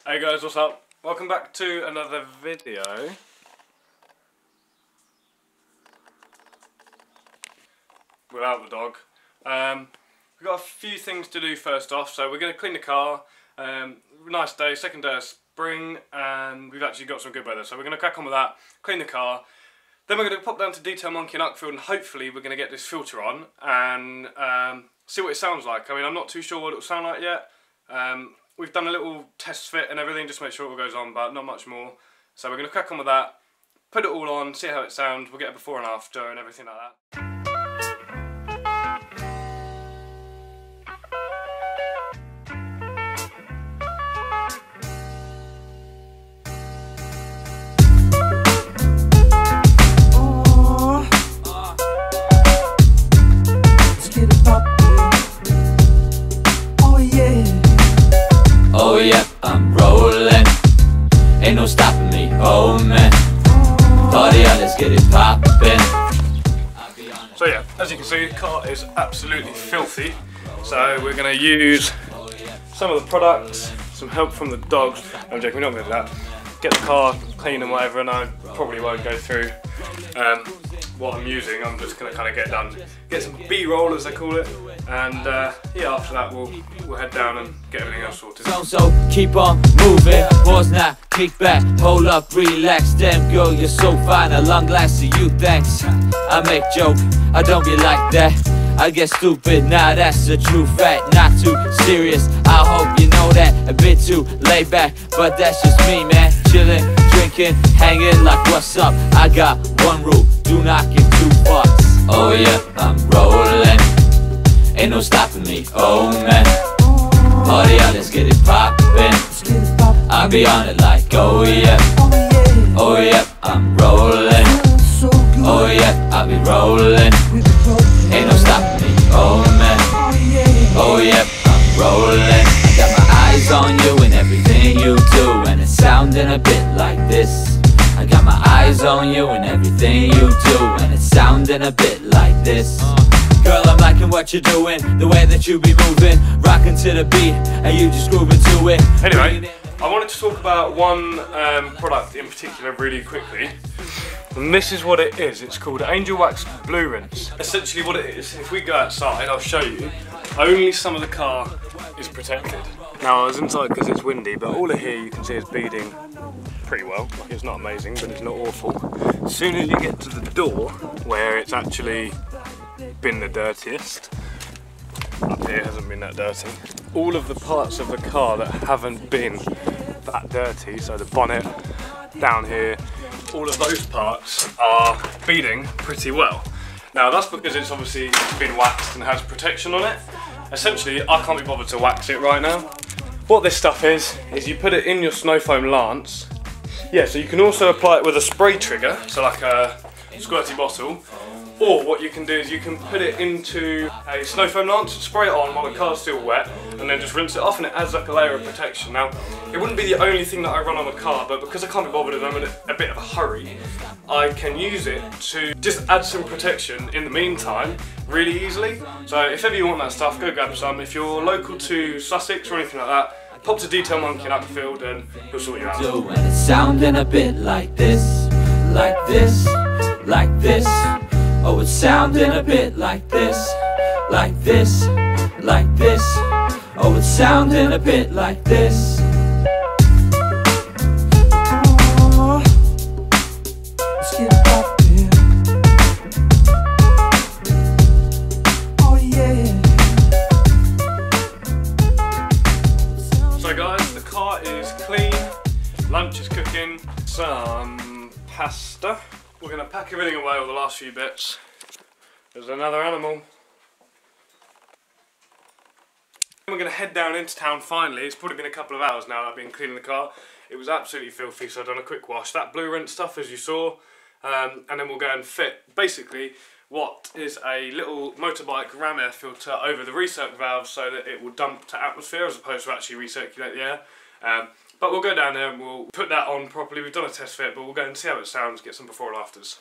Hey guys, what's up? Welcome back to another video. Without the dog. We've got a few things to do first off, so we're going to clean the car. Nice day, second day of spring, and we've actually got some good weather, so we're going to crack on with that, clean the car. Then we're going to pop down to Detail Monkey in Uckfield, and hopefully we're going to get this filter on and see what it sounds like. I mean, I'm not too sure what it'll sound like yet. We've done a little test fit and everything just to make sure it all goes on, but not much more. So we're going to crack on with that, put it all on, see how it sounds. We'll get a before and after and everything like that. Oh yeah, I'm rolling. Ain't no stopping me, oh man. Party on, let's get it poppin'. So yeah, as you can see, the car is absolutely filthy. So we're going to use some of the products, some help from the dogs. I'm joking, we're not going to do that. Get the car clean and whatever, and I probably won't go through what I'm using. I'm just going to kind of get some B-roll as they call it, and yeah, after that we'll head down and get everything else sorted. So keep on moving, pause now, kick back, hold up, relax. Damn girl, you're so fine, a long last to you, thanks. I make joke, I don't be like that. I get stupid, now that's the true fact. Not too serious, I hope you know that. A bit too laid back, but that's just me, man. Chillin', drinking, hanging like what's up. I got one rule, do not give two fucks. Oh yeah, I'm rolling. Ain't no stopping me, oh man. Party on, let's get it poppin'. I'll be on it like, oh yeah. Oh yeah, I'm rolling. Oh yeah, I'll be rolling. Ain't no stopping me, oh man. Oh yeah, I'm rolling. I got my eyes on you and everything you do, and it's sounding a bit like this. I got my eyes on you and everything you do, and it's sounding a bit like this. Girl, I'm liking what you're doing, the way that you be moving, rocking to the beat, and you just grooving to it. Anyway, I wanted to talk about one product in particular really quickly. And this is what it is. It's called Angel Wax Blue Rinse. Essentially what it is, if we go outside, I'll show you, only some of the car is protected. Now I was inside because it's windy, but all of here you can see is beading pretty well. Like, it's not amazing, but it's not awful. As soon as you get to the door, where it's actually been the dirtiest, up here hasn't been that dirty. All of the parts of the car that haven't been that dirty, so the bonnet, down here, all of those parts are beading pretty well. Now that's because it's obviously been waxed and has protection on it. Essentially, I can't be bothered to wax it right now. What this stuff is you put it in your snow foam lance. Yeah, so you can also apply it with a spray trigger, so like a squirty bottle. Or what you can do is you can put it into a snow foam lance, spray it on while the car's still wet, and then just rinse it off, and it adds like a layer of protection. Now, it wouldn't be the only thing that I run on the car, but because I can't be bothered and I'm in a bit of a hurry, I can use it to just add some protection in the meantime, really easily. So if ever you want that stuff, go grab some. If you're local to Sussex or anything like that, pop to Detail Monkey in Uckfield and he'll sort you out. And it's sounding a bit like this, like this, like this. Oh, it's sounding a bit like this, like this, like this. Oh, it's sounding a bit like this. Let's get it poppin'. Oh yeah. So guys, the car is clean, lunch is cooking, some pasta. We're going to pack everything away, all the last few bits. There's another animal. We're going to head down into town finally. It's probably been a couple of hours now that I've been cleaning the car. It was absolutely filthy, so I've done a quick wash. That blue rinse stuff, as you saw, and then we'll go and fit basically what is a little motorbike ram air filter over the recirc valve so that it will dump to atmosphere as opposed to actually recirculate the air. But we'll go down there and we'll put that on properly. We've done a test fit, but we'll go and see how it sounds, get some before and afters.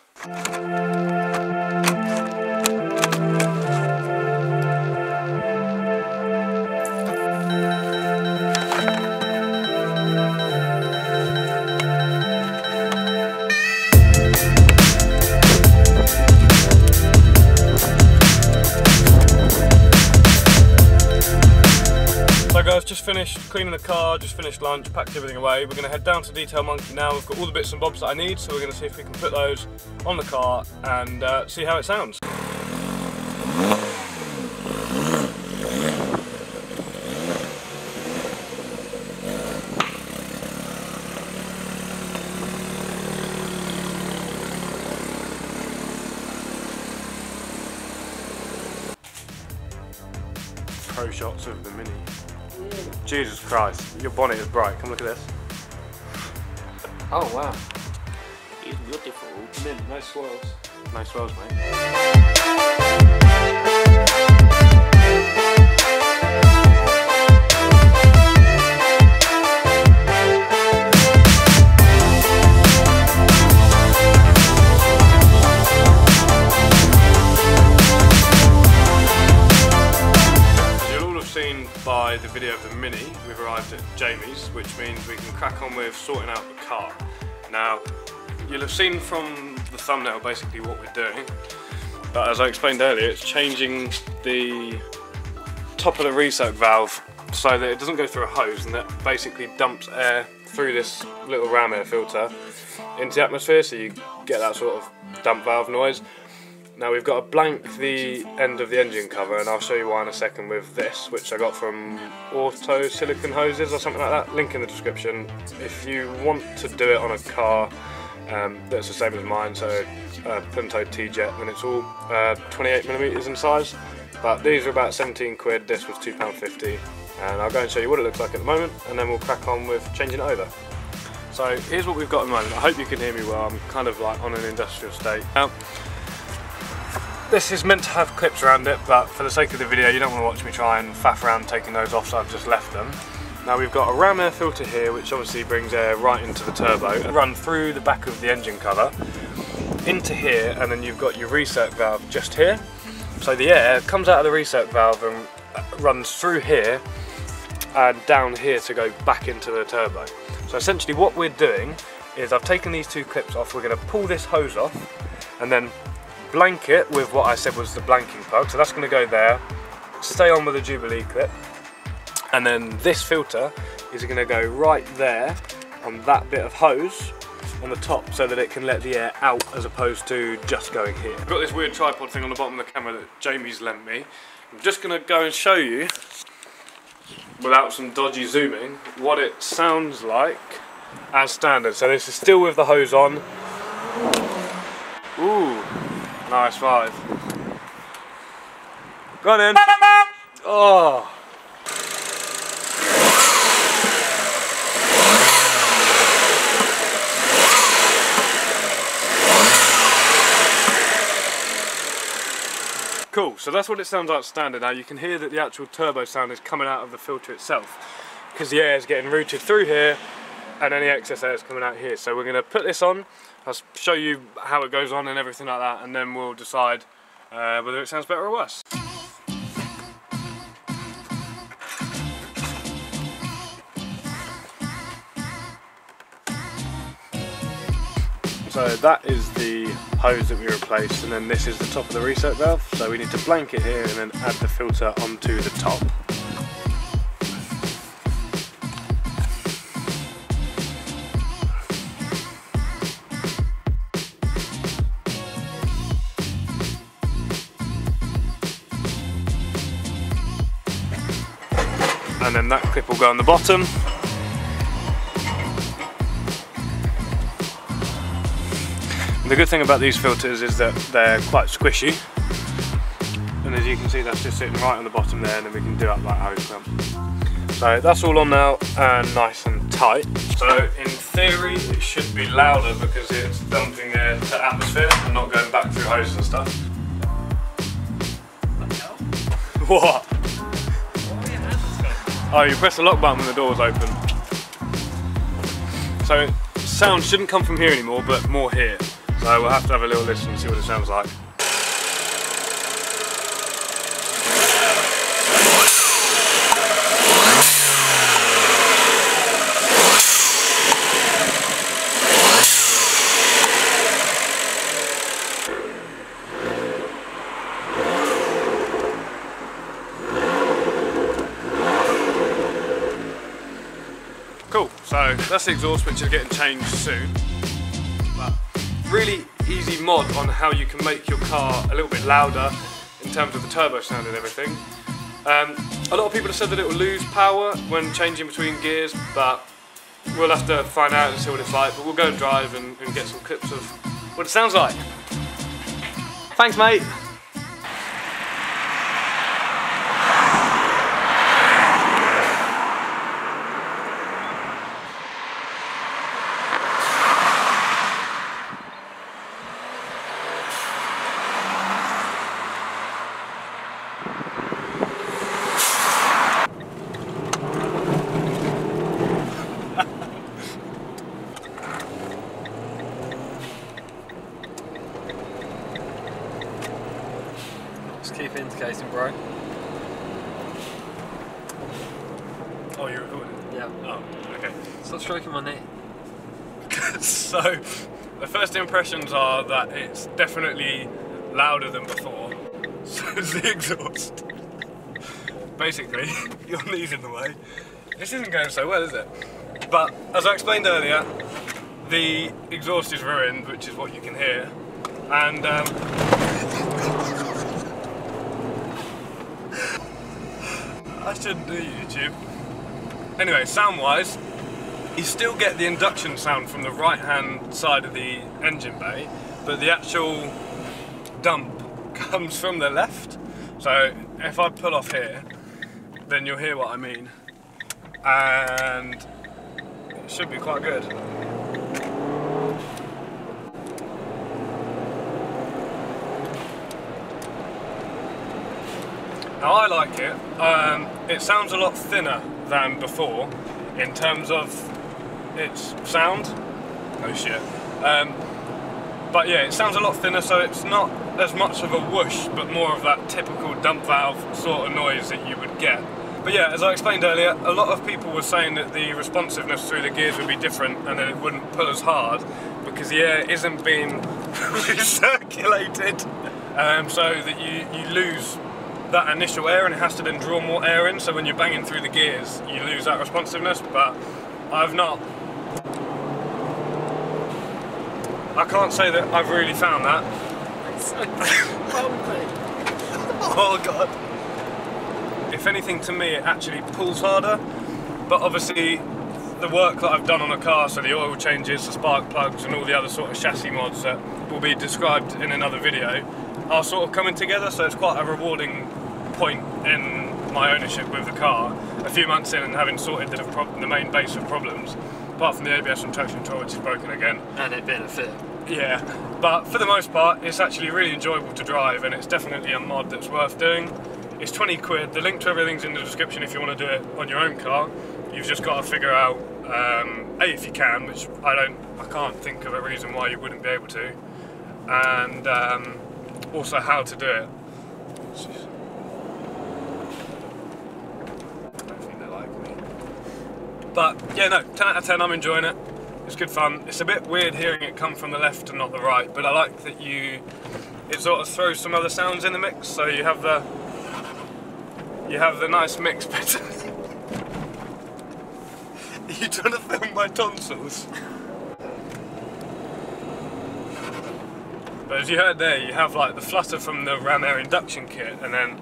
finished cleaning the car, just finished lunch, packed everything away. We're going to head down to Detail Monkey now. We've got all the bits and bobs that I need, so we're going to see if we can put those on the car and see how it sounds. Pro shots of the Mini. Jesus Christ, your bonnet is bright. Come look at this. Oh wow. It's beautiful. Mint, no swirls. No swirls, mate. By the video of the Mini, we've arrived at Jamie's, which means we can crack on with sorting out the car. Now, you'll have seen from the thumbnail basically what we're doing, but as I explained earlier, it's changing the top of the resoak valve so that it doesn't go through a hose, and that basically dumps air through this little ram air filter into the atmosphere, so you get that sort of dump valve noise. Now we've got to blank the end of the engine cover, and I'll show you why in a second with this, which I got from Auto Silicon Hoses or something like that. Link in the description. If you want to do it on a car that's the same as mine, so Punto T-Jet, then it's all 28mm in size. But these are about 17 quid, this was £2.50, and I'll go and show you what it looks like at the moment, and then we'll crack on with changing it over. So here's what we've got at the moment. I hope you can hear me well, I'm kind of like on an industrial state. This is meant to have clips around it, but for the sake of the video you don't want to watch me try and faff around taking those off, so I've just left them. Now we've got a ram air filter here, which obviously brings air right into the turbo and run through the back of the engine cover into here, and then you've got your resoak valve just here. So the air comes out of the resoak valve and runs through here and down here to go back into the turbo. So essentially what we're doing is I've taken these two clips off, we're going to pull this hose off and then blanket with what I said was the blanking plug, so that's going to go there, stay on with the Jubilee clip, and then this filter is going to go right there on that bit of hose on the top, so that it can let the air out as opposed to just going here. I've got this weird tripod thing on the bottom of the camera that Jamie's lent me. I'm just going to go and show you, without some dodgy zooming, what it sounds like as standard. So this is still with the hose on. Ooh. Nice 5. Go on in. Oh. Cool, so that's what it sounds like standard. Now you can hear that the actual turbo sound is coming out of the filter itself, because the air is getting routed through here and any excess air is coming out here. So we're going to put this on, I'll show you how it goes on and everything like that, and then we'll decide whether it sounds better or worse. So that is the hose that we replaced, and then this is the top of the resoak valve. So we need to blank it here and then add the filter onto the top. And then that clip will go on the bottom. The good thing about these filters is that they're quite squishy, and as you can see that's just sitting right on the bottom there, and then we can do up like hose clamp. So that's all on now and nice and tight. So in theory it should be louder because it's dumping air to atmosphere and not going back through hoses and stuff. What? Oh, you press the lock button when the door's open. So sound shouldn't come from here anymore, but more here. So we'll have to have a little listen and see what it sounds like. Cool, so that's the exhaust, which is getting changed soon. But really easy mod on how you can make your car a little bit louder in terms of the turbo sound and everything. A lot of people have said that it will lose power when changing between gears, but we'll have to find out and see what it's like. But we'll go and drive and get some clips of what it sounds like. Thanks, mate. Keep indicating, bro. Oh, you're recording? Yeah. Oh, okay. Stop stroking my knee. So, the first impressions are that it's definitely louder than before. So is the exhaust. Basically, your knee's in the way. This isn't going so well, is it? But, as I explained earlier, the exhaust is ruined, which is what you can hear. And, I shouldn't do YouTube. Anyway, sound-wise, you still get the induction sound from the right-hand side of the engine bay, but the actual dump comes from the left. So if I pull off here, then you'll hear what I mean, and it should be quite good. Now I like it. It sounds a lot thinner than before in terms of its sound. Oh shit. But yeah, it sounds a lot thinner, so it's not as much of a whoosh, but more of that typical dump valve sort of noise that you would get. But yeah, as I explained earlier, a lot of people were saying that the responsiveness through the gears would be different and that it wouldn't pull as hard because the air isn't being recirculated, so that you lose that initial air and it has to then draw more air in, so when you're banging through the gears you lose that responsiveness. But I can't say that I've really found that. It's so bumpy. Oh god. If anything, to me it actually pulls harder, but obviously the work that I've done on a car, so the oil changes, the spark plugs and all the other sort of chassis mods that will be described in another video, are sort of coming together, so it's quite a rewarding point in my ownership with the car, a few months in and having sorted the main base of problems, apart from the ABS and traction control, which is broken again. And it being a fit. Yeah, but for the most part it's actually really enjoyable to drive, and it's definitely a mod that's worth doing. It's 20 quid, the link to everything's in the description if you want to do it on your own car. You've just got to figure out, A, if you can, which I can't think of a reason why you wouldn't be able to, and also how to do it. I don't think they like me. But yeah, no, 10 out of 10, I'm enjoying it. It's good fun. It's a bit weird hearing it come from the left and not the right, but I like that it sort of throws some other sounds in the mix, so you have the nice mix bit. Are you trying to film my tonsils? But as you heard there, you have like the flutter from the ram air induction kit, and then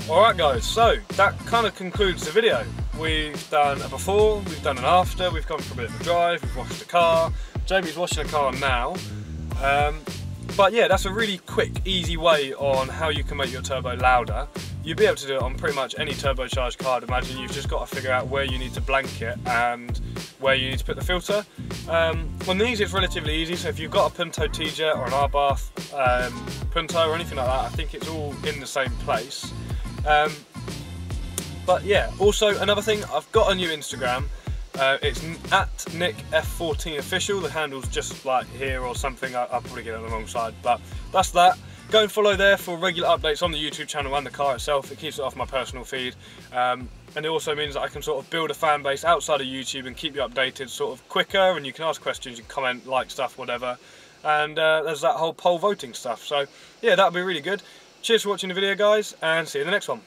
alright guys, so that kind of concludes the video. We've done a before, we've done an after, we've gone for a bit of a drive, we've washed the car, Jamie's washing the car now. But yeah, that's a really quick, easy way on how you can make your turbo louder. You'll be able to do it on pretty much any turbocharged car, I'd imagine. You've just got to figure out where you need to blank it and where you need to put the filter. On these it's relatively easy, so if you've got a Punto T-Jet or an R-Bath Punto or anything like that, I think it's all in the same place. But yeah, also another thing, I've got a new Instagram. It's at NickF14official. The handle's just like here or something. I'll probably get it on the wrong side, but that's that. Go and follow there for regular updates on the YouTube channel and the car itself. It keeps it off my personal feed. And it also means that I can sort of build a fan base outside of YouTube and keep you updated sort of quicker, and you can ask questions, you can comment, like stuff, whatever. and there's that whole poll voting stuff. So yeah, that'll be really good. Cheers for watching the video, guys, and see you in the next one.